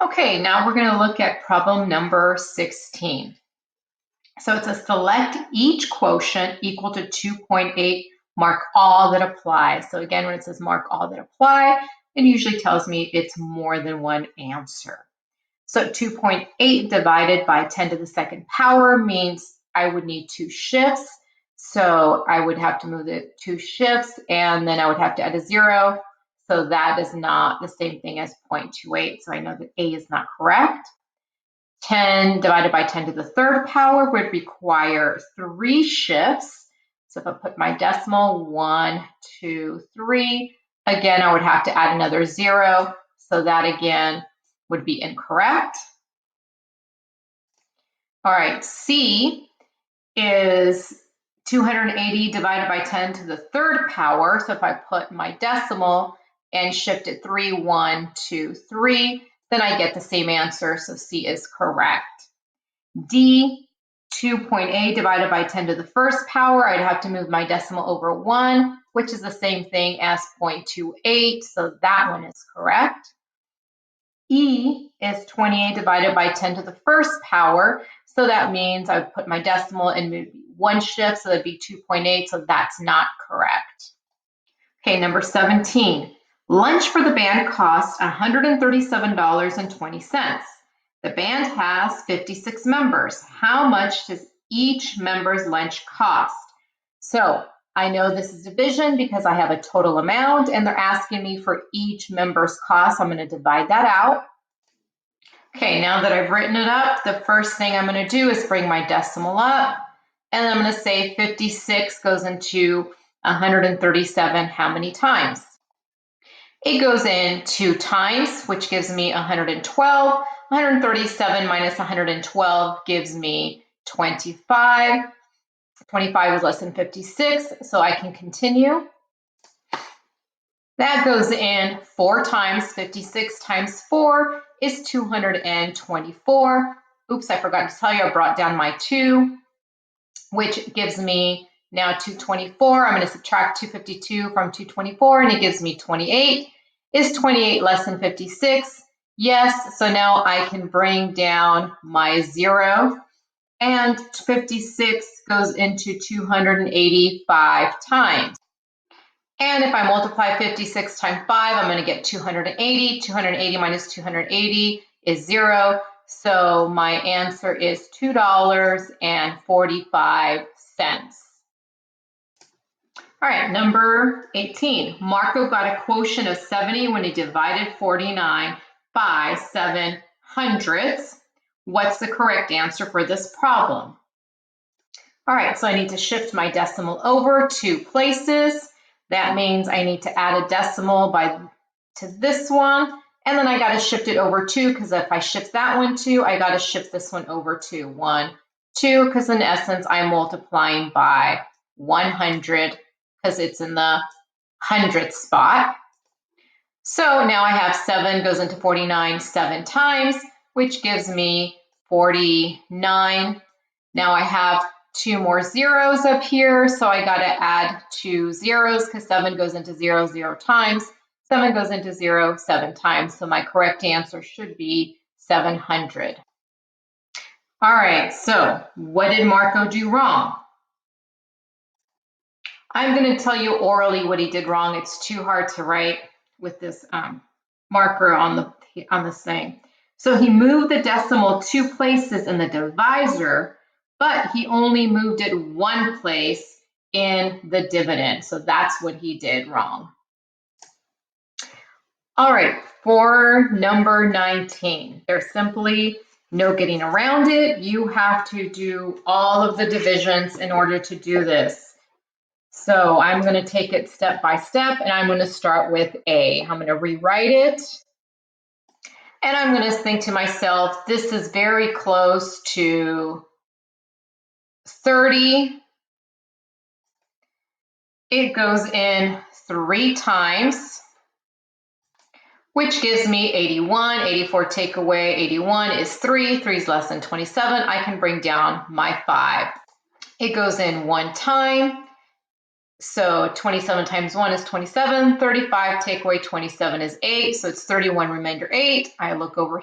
Okay, now we're going to look at problem number 16. So it says select each quotient equal to 2.8, mark all that apply. So again, when it says mark all that apply, it usually tells me it's more than one answer. So 2.8 divided by 10 to the second power means I would need two shifts. So I would have to move it two shifts, and then I would have to add a 0. So that is not the same thing as 0.28. So I know that A is not correct. 10 divided by 10 to the third power would require three shifts. So if I put my decimal, 1, 2, 3, again, I would have to add another 0. So that again would be incorrect. All right, C is 280 divided by 10 to the third power. So if I put my decimal and shift it 3, 1, 2, 3, then I get the same answer. So C is correct. D, 2.8 divided by 10 to the first power. I'd have to move my decimal over 1, which is the same thing as 0.28. So that one is correct. E is 28 divided by 10 to the first power. So that means I would put my decimal and move one shift, so that'd be 2.8, so that's not correct. Okay, number 17. Lunch for the band costs $137.20. The band has 56 members. How much does each member's lunch cost? So I know this is division because I have a total amount and they're asking me for each member's cost. I'm going to divide that out. Okay, now that I've written it up, the first thing I'm going to do is bring my decimal up, and I'm going to say 56 goes into 137 how many times? It goes in 2 times, which gives me 112. 137 minus 112 gives me 25. 25 is less than 56, so I can continue. That goes in 4 times. 56 times 4 is 224. Oops, I forgot to tell you I brought down my 2, which gives me now 224. I'm going to subtract 252 from 224, and it gives me 28. Is 28 less than 56? Yes, so now I can bring down my 0, and 56 goes into 285 times. And if I multiply 56 times 5, I'm going to get 280. 280 minus 280 is 0. So my answer is $2.45. All right, number 18. Marco got a quotient of 70 when he divided 49 by 7/100. What's the correct answer for this problem? All right, so I need to shift my decimal over 2 places. That means I need to add a decimal to this one, and then I got to shift it over 2, because if I shift that one 2, I got to shift this one over 2. 1, 2, because in essence, I'm multiplying by 100, because it's in the hundredth spot. So now I have 7 goes into 49 7 times, which gives me 49. Now I have 2 more zeros up here, so I got to add 2 zeros because 7 goes into 0 0 times. 7 goes into 0 7 times, so my correct answer should be 700. All right, so what did Marco do wrong? I'm going to tell you orally what he did wrong. It's too hard to write with this marker on this thing. So he moved the decimal 2 places in the divisor, but he only moved it 1 place in the dividend. So that's what he did wrong. All right, for number 19, there's simply no getting around it. You have to do all of the divisions in order to do this. So I'm going to take it step by step, and I'm going to start with A. I'm going to rewrite it. And I'm going to think to myself, this is very close to 30. It goes in 3 times, which gives me 81. 84 take away 81 is 3. 3 is less than 27. I can bring down my 5. It goes in 1 time. So 27 times 1 is 27. 35 take away 27 is 8. So it's 31 remainder 8. I look over